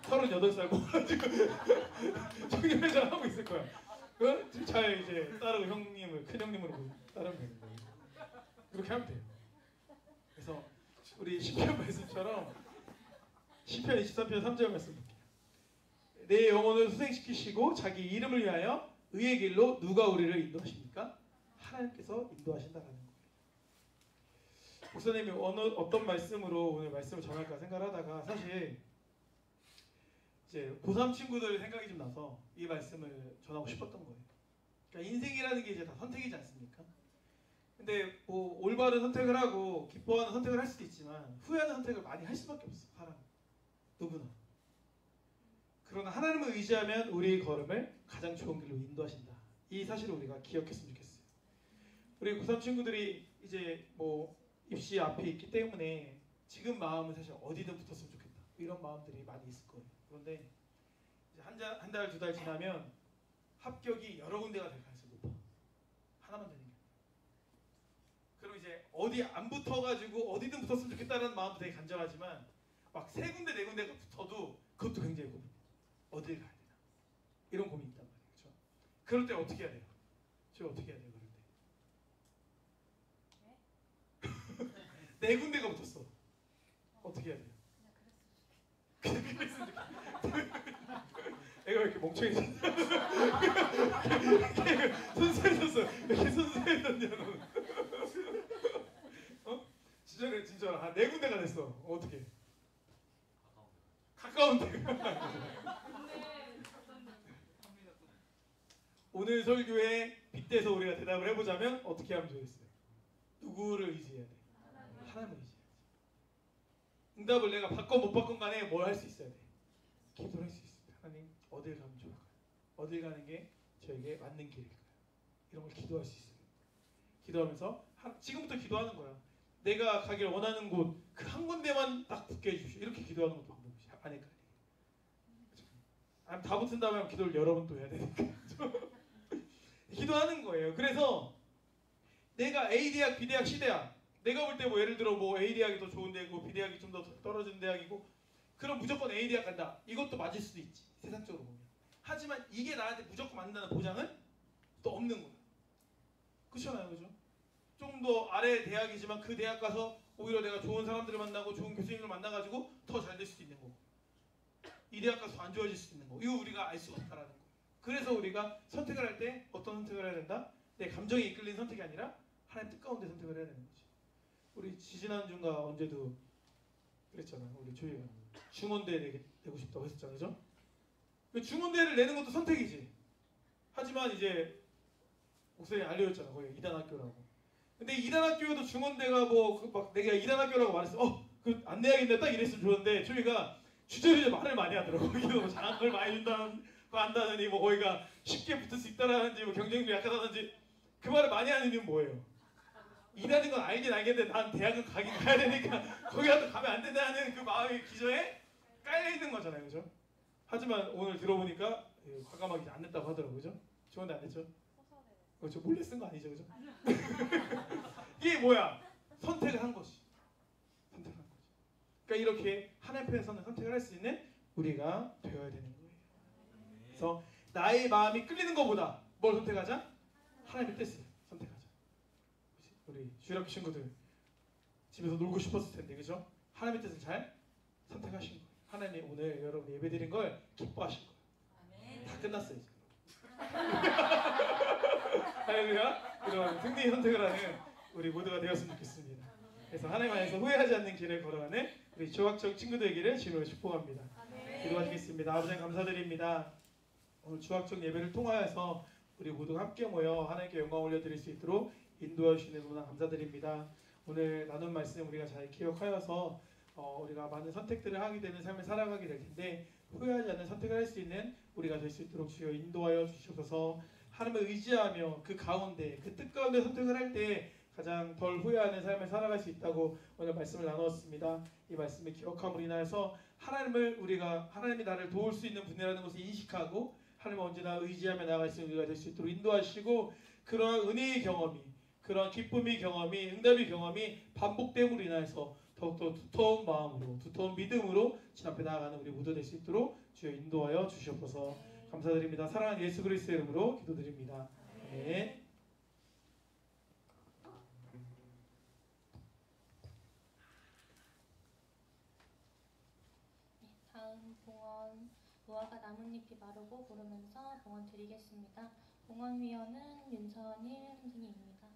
38살 먹어가지고 청년회장 하고 있을 거야. 잘 이제 따르고 형님을 큰 형님으로 따르면 되는 거예요. 그렇게 하면 돼요. 그래서 우리 시편 말씀처럼 시편 23편 3절 말씀 볼게요. 내 영혼을 소생시키시고 자기 이름을 위하여 의의 길로 누가 우리를 인도하십니까? 하나님께서 인도하신다라는 거예요. 목사님이 어떤 말씀으로 오늘 말씀을 전할까 생각을 하다가 사실 이제 고3 친구들 생각이 좀 나서 이 말씀을 전하고 싶었던 거예요. 그러니까 인생이라는 게 이제 다 선택이지 않습니까? 근데 뭐 올바른 선택을 하고 기뻐하는 선택을 할 수도 있지만 후회하는 선택을 많이 할 수밖에 없어. 사람 누구나. 그러나 하나님을 의지하면 우리의 걸음을 가장 좋은 길로 인도하신다. 이 사실을 우리가 기억했으면 좋겠어요. 우리 고3 친구들이 이제 뭐 입시 앞에 있기 때문에 지금 마음은 사실 어디든 붙었으면 좋겠다. 이런 마음들이 많이 있을 거예요. 그런데 이제 한 달, 두 달 지나면 합격이 여러 군데가 될 가능성이 높아. 하나만 되는 게. 그럼 이제 어디 안 붙어가지고 어디든 붙었으면 좋겠다는 마음도 되게 간절하지만 막 세 군데 네 군데가 붙어도 그것도 굉장히 고민이야. 어딜 가야 되나? 이런 고민이 있단 말이에요. 그렇죠? 그럴 때 어떻게 해야 돼요? 저 어떻게 해야 돼요? 그럴 때? 네 군데가 붙었어. 어떻게 해야 돼요? 그냥 그랬으면 좋겠다. 애가 왜 이렇게 멍청해졌어? 순수해졌어. 왜 이렇게 순수해졌냐 너는? 어? 진짜로 네 군데가 됐어. 어떻게? 가까운 데. 오늘 설교에 빗대서 우리가 대답을 해보자면 어떻게 하면 좋겠어요? 누구를 의지해야 돼? 하나님을 의지해야지. 응답을 내가 바꿔 못 바꾼 간에 뭘 할 수 있어야 돼? 기도를 할 수 있어요. 하나님 어딜 가면 좋을까요? 어딜 가는 게 저에게 맞는 길일까요? 이런 걸 기도할 수 있어요. 기도하면서 지금부터 기도하는 거야. 내가 가길 원하는 곳 그 한 군데만 딱 붙게 해주십시오. 이렇게 기도하는 것도 방법이지. 안 헷갈리게. 다 붙은다면 기도를 여러 번 또 해야 되니까. 기도하는 거예요. 그래서 내가 A 대학, B 대학, C 대학 내가 볼 때 뭐 예를 들어 뭐 A 대학이 더 좋은 대학이고 B 대학이 좀 더 떨어진 대학이고 그럼 무조건 A 대학 간다. 이것도 맞을 수도 있지. 세상적으로 보면. 하지만 이게 나한테 무조건 맞는다는 보장은 또 없는 거야. 그렇잖아요. 그죠? 좀 더 아래 대학이지만 그 대학 가서 오히려 내가 좋은 사람들을 만나고 좋은 교수님을 만나가지고 더 잘 될 수도 있는 거고 이 대학 가서 안 좋아질 수도 있는 거고 이거 우리가 알 수가 없다라는 거예요. 그래서 우리가 선택을 할 때 어떤 선택을 해야 된다? 내 감정이 이끌린 선택이 아니라 하나님 뜻 가운데 선택을 해야 되는 거지. 우리 지지난주인가 언제도 그랬잖아요. 우리 조이가 중원대 내고 싶다고 했었잖아요. 그죠? 중원대를 내는 것도 선택이지. 하지만 이제 목사님이 알려줬잖아. 거기 2단 학교라고. 근데 2단 학교도 중원대가 뭐 막 내가 2단 학교라고 말했어. 그 안 내야겠네 딱 이랬으면 좋았는데 조이가 주저리저 말을 많이 하더라고. 거기도 장한 걸 많이 준다는 거 안다느니 뭐 거기가 쉽게 붙을 수 있다라는지 뭐 경쟁률이 약하다든지 그 말을 많이 하는 이유는 뭐예요? 2단인 건 알긴 알겠는데 난 대학은 가긴 가야 되니까 거기라도 가면 안 된다는 그 마음의 기저에 깔려 있는 거잖아요. 그죠? 하지만 오늘 들어보니까 과감하게 안 냈다고 하더라고요. 그죠? 좋은데 안 냈죠? 그렇죠. 몰래 쓴 거 아니죠. 그죠? 이게 뭐야? 선택을 한 것이. 선택을 한 거지. 그러니까 이렇게 하나님 편에서는 선택을 할 수 있는 우리가 되어야 되는 거예요. 그래서 나의 마음이 끌리는 것보다 뭘 선택하자? 하나님의 뜻을 선택하자. 우리 주일학교 친구들 집에서 놀고 싶었을 텐데 그죠? 하나님의 뜻을 잘 선택하신 거예요. 하나님 오늘 여러분 예배드린 걸 기뻐하신 거예요. 다 끝났어요 지금. 할렐루야. 이런 승리의 선택을 하는 우리 모두가 되었으면 좋겠습니다. 그래서 하나님 안에서 후회하지 않는 길을 걸어가는 우리 주학적 친구들에게를 주님으로 축복합니다. 기도하시겠습니다. 아버지 감사드립니다. 오늘 주학적 예배를 통하여서 우리 모두가 함께 모여 하나님께 영광 올려드릴 수 있도록 인도해 주시는 너무나 감사드립니다. 오늘 나눈 말씀 우리가 잘 기억하여서 우리가 많은 선택들을 하게 되는 삶을 살아가게 될 텐데 후회하지 않는 선택을 할 수 있는 우리가 될 수 있도록 주여 인도하여 주시옵소서. 하나님을 의지하며 그 가운데 그 뜻 가운데 선택을 할 때 가장 덜 후회하는 삶을 살아갈 수 있다고 오늘 말씀을 나누었습니다. 이 말씀을 기억함으로 인하여서 하나님이 나를 도울 수 있는 분이라는 것을 인식하고 하나님을 언제나 의지하며 나아갈 수 있는 우리가 될 수 있도록 인도하시고 그러한 은혜의 경험이 그런 기쁨의 경험이 응답의 경험이 반복됨으로 인하여서 더욱더 두터운 마음으로 두터운 믿음으로 주 앞에 나아가는 우리 모두 될 수 있도록 주여 인도하여 주시옵소서. 감사드립니다. 사랑하는 예수 그리스도의 이름으로 기도드립니다. 아멘. 다음 봉헌 무화과 나뭇잎이 마르고 부르면서 봉헌 드리겠습니다. 봉헌위원은 윤선일 선생님입니다.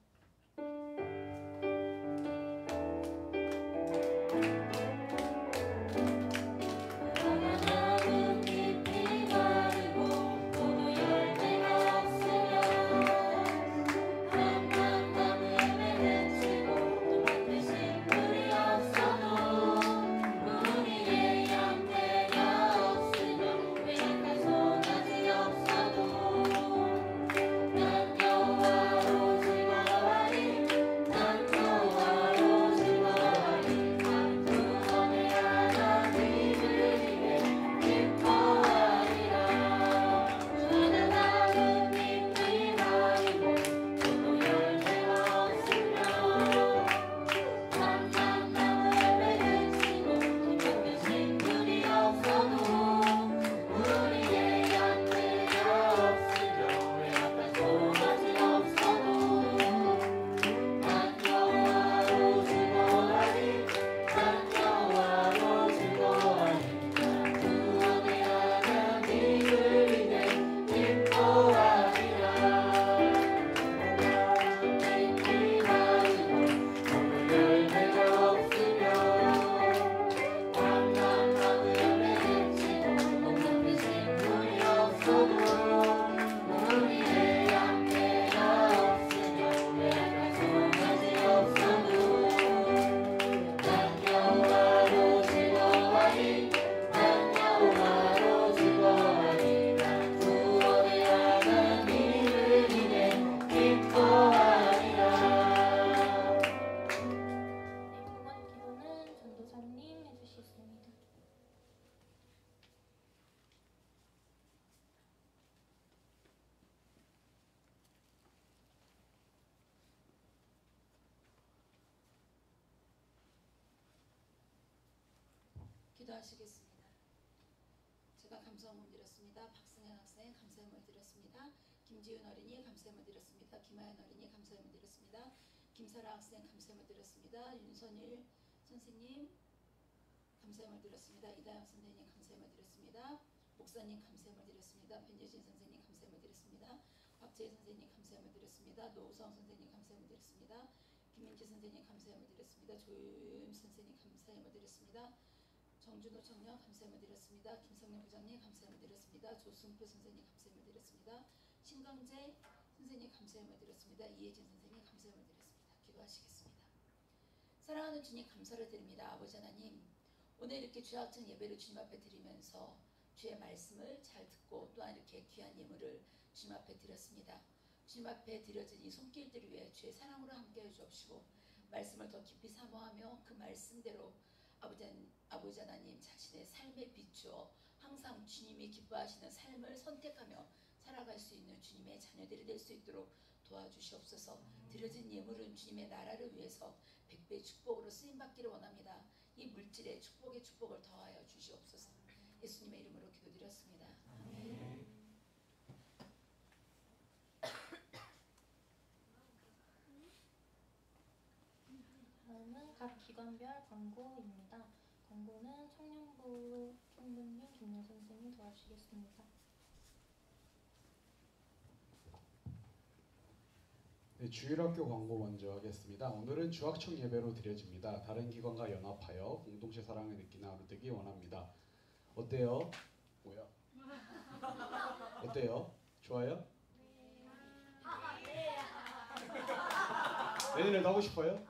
기도하시겠습니다. 제가 감사함을 드렸습니다. 박승현 학생 감사함을 드렸습니다. 김지훈 어린이 감사함을 드렸습니다. 김하연 어린이 감사함을 드렸습니다. 김사라 학생 감사함을 드렸습니다. 윤선일 선생님 감사함을 드렸습니다. 이다영 선생님 감사함을 드렸습니다. 목사님 감사함을 드렸습니다. 변예진 선생님 감사함을 드렸습니다. 박재희 선생님 감사함을 드렸습니다. 노우성 선생님 감사함을 드렸습니다. 김민지 선생님 감사함을 드렸습니다. 조윤 선생님 감사함을 드렸습니다. 정준호 청년 감사함을 드렸습니다. 김성년 부장님 감사함을 드렸습니다. 조승표 선생님 감사함을 드렸습니다. 신강재 선생님 감사함을 드렸습니다. 이혜진 선생님 감사함을 드렸습니다. 기도하시겠습니다. 사랑하는 주님 감사를 드립니다. 아버지 하나님, 오늘 이렇게 주야학창 예배를 주님 앞에 드리면서 주의 말씀을 잘 듣고 또한 이렇게 귀한 예물을 주님 앞에 드렸습니다. 주님 앞에 드려진 이 손길들을 위해 주의 사랑으로 함께해 주옵시고 말씀을 더 깊이 사모하며 그 말씀대로 아버지 하나님 자신의 삶에 비추어 항상 주님이 기뻐하시는 삶을 선택하며 살아갈 수 있는 주님의 자녀들이 될 수 있도록 도와주시옵소서. 드려진 예물은 주님의 나라를 위해서 100배의 축복으로 쓰임받기를 원합니다. 이 물질에 축복의 축복을 더하여 주시옵소서. 예수님의 이름으로 기도드렸습니다. 아멘. 다음은 각 기관별 광고입니다. 광고는 청년부 총무님, 김여 선생님 도와주시겠습니다. 네, 주일학교 광고 먼저 하겠습니다. 오늘은 주학청 예배로 드려집니다. 다른 기관과 연합하여 공동체 사랑을 느끼는 하루 되기 원합니다. 어때요? 뭐야? 어때요? 좋아요? 내년에도 하고 싶어요?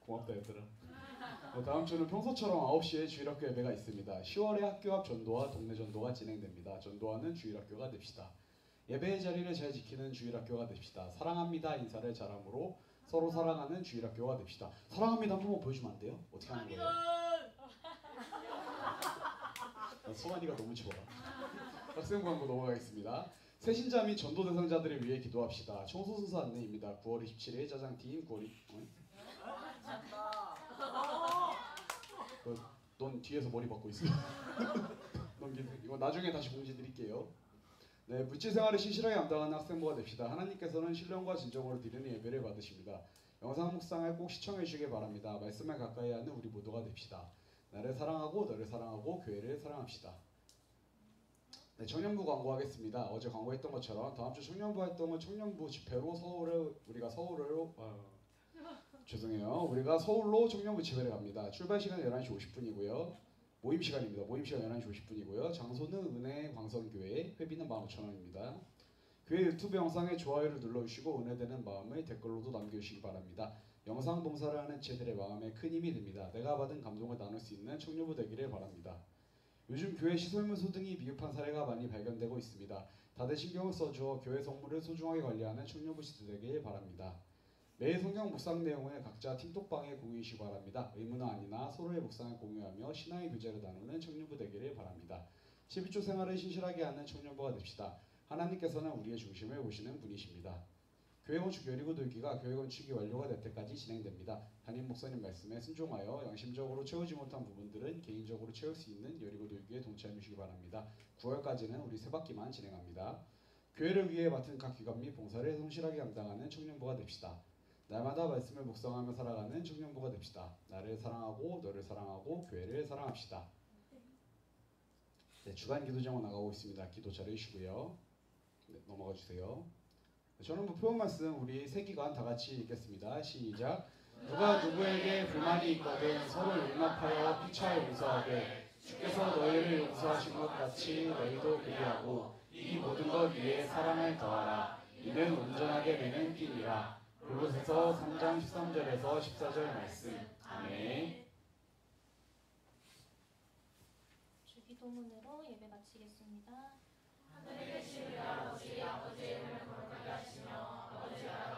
고맙다 얘들아. 네, 다음 주는 평소처럼 9시에 주일학교 예배가 있습니다. 10월에 학교 앞 전도와 동네 전도가 진행됩니다. 전도하는 주일학교가 됩시다. 예배의 자리를 잘 지키는 주일학교가 됩시다. 사랑합니다 인사를 잘함으로 서로 사랑하는 주일학교가 됩시다. 사랑합니다 한 번만 보여주면 안 돼요? 어떻게 하는 거예요? 소만이가 너무 좋아. 학생부 광고 넘어가겠습니다. 새신자 및 전도 대상자들을 위해 기도합시다. 청소 순서 안내입니다. 9월 27일 짜장팀 9월 넌 뒤에서 머리 받고 있어. 넘기세요. 이거 나중에 다시 공지 드릴게요. 네, 묻지 생활을 신실하게 감당하는 학생부가 됩시다. 하나님께서는 신령과 진정으로 드리는 예배를 받으십니다. 영상 묵상을 꼭 시청해 주시기 바랍니다. 말씀을 가까이 하는 우리 모두가 됩시다. 나를 사랑하고 너를 사랑하고 교회를 사랑합시다. 네, 청년부 광고하겠습니다. 어제 광고했던 것처럼 다음 주 청년부 활동은 청년부 집회로 우리가 서울로 청년부 집회를 갑니다. 출발 시간 11시 50분이고요. 모임 시간입니다. 모임 시간 11시 50분이고요. 장소는 은혜 광성교회, 회비는 15,000원입니다. 교회 유튜브 영상에 좋아요를 눌러주시고 은혜되는 마음을 댓글로도 남겨주시기 바랍니다. 영상 봉사를 하는 제들의 마음에 큰 힘이 됩니다. 내가 받은 감동을 나눌 수 있는 청년부 되기를 바랍니다. 요즘 교회 시설문서 등이 미흡한 사례가 많이 발견되고 있습니다. 다들 신경을 써주어 교회 성물을 소중하게 관리하는 청년부 시대 되길 바랍니다. 매일 성경 묵상 내용을 각자 틱톡방에 공유해 주시기 바랍니다. 의문은 아니나 서로의 묵상을 공유하며 신앙의 교제를 나누는 청년부 되기를 바랍니다. 11조 생활을 신실하게 하는 청년부가 됩시다. 하나님께서는 우리의 중심을 보시는 분이십니다. 교회 건축 여리고 돌기가 교회 건축이 완료가 될 때까지 진행됩니다. 담임 목사님 말씀에 순종하여 양심적으로 채우지 못한 부분들은 개인적으로 채울 수 있는 여리고 돌기에 동참해 주시기 바랍니다. 9월까지는 우리 3바퀴만 진행합니다. 교회를 위해 맡은 각 기관 및 봉사를 성실하게 감당하는 청년부가 됩시다. 날마다 말씀을 묵상하며 살아가는 청년부가 됩시다. 나를 사랑하고 너를 사랑하고 교회를 사랑합시다. 네, 주간 기도 제목 나가고 있습니다. 기도 잘해주시고요. 네, 넘어가 주세요. 저는 표본 말씀 우리 세 기관 다 같이 읽겠습니다. 시작. 누가 누구에게 불만이 있거든 서로 용납하여 피차 용서하되 주께서 너희를 용서하신 것 같이 너희도 그리하고 이 모든 것 위에 사랑을 더하라. 이는 온전하게 되는 길이라. 골로새서 3장 13절에서 14절 말씀. 아멘. 주기도문으로 예배 마치겠습니다. 하늘에 계신 우리 아버지, 아버지의 이름을 거룩하게 하시며 아버지 나라가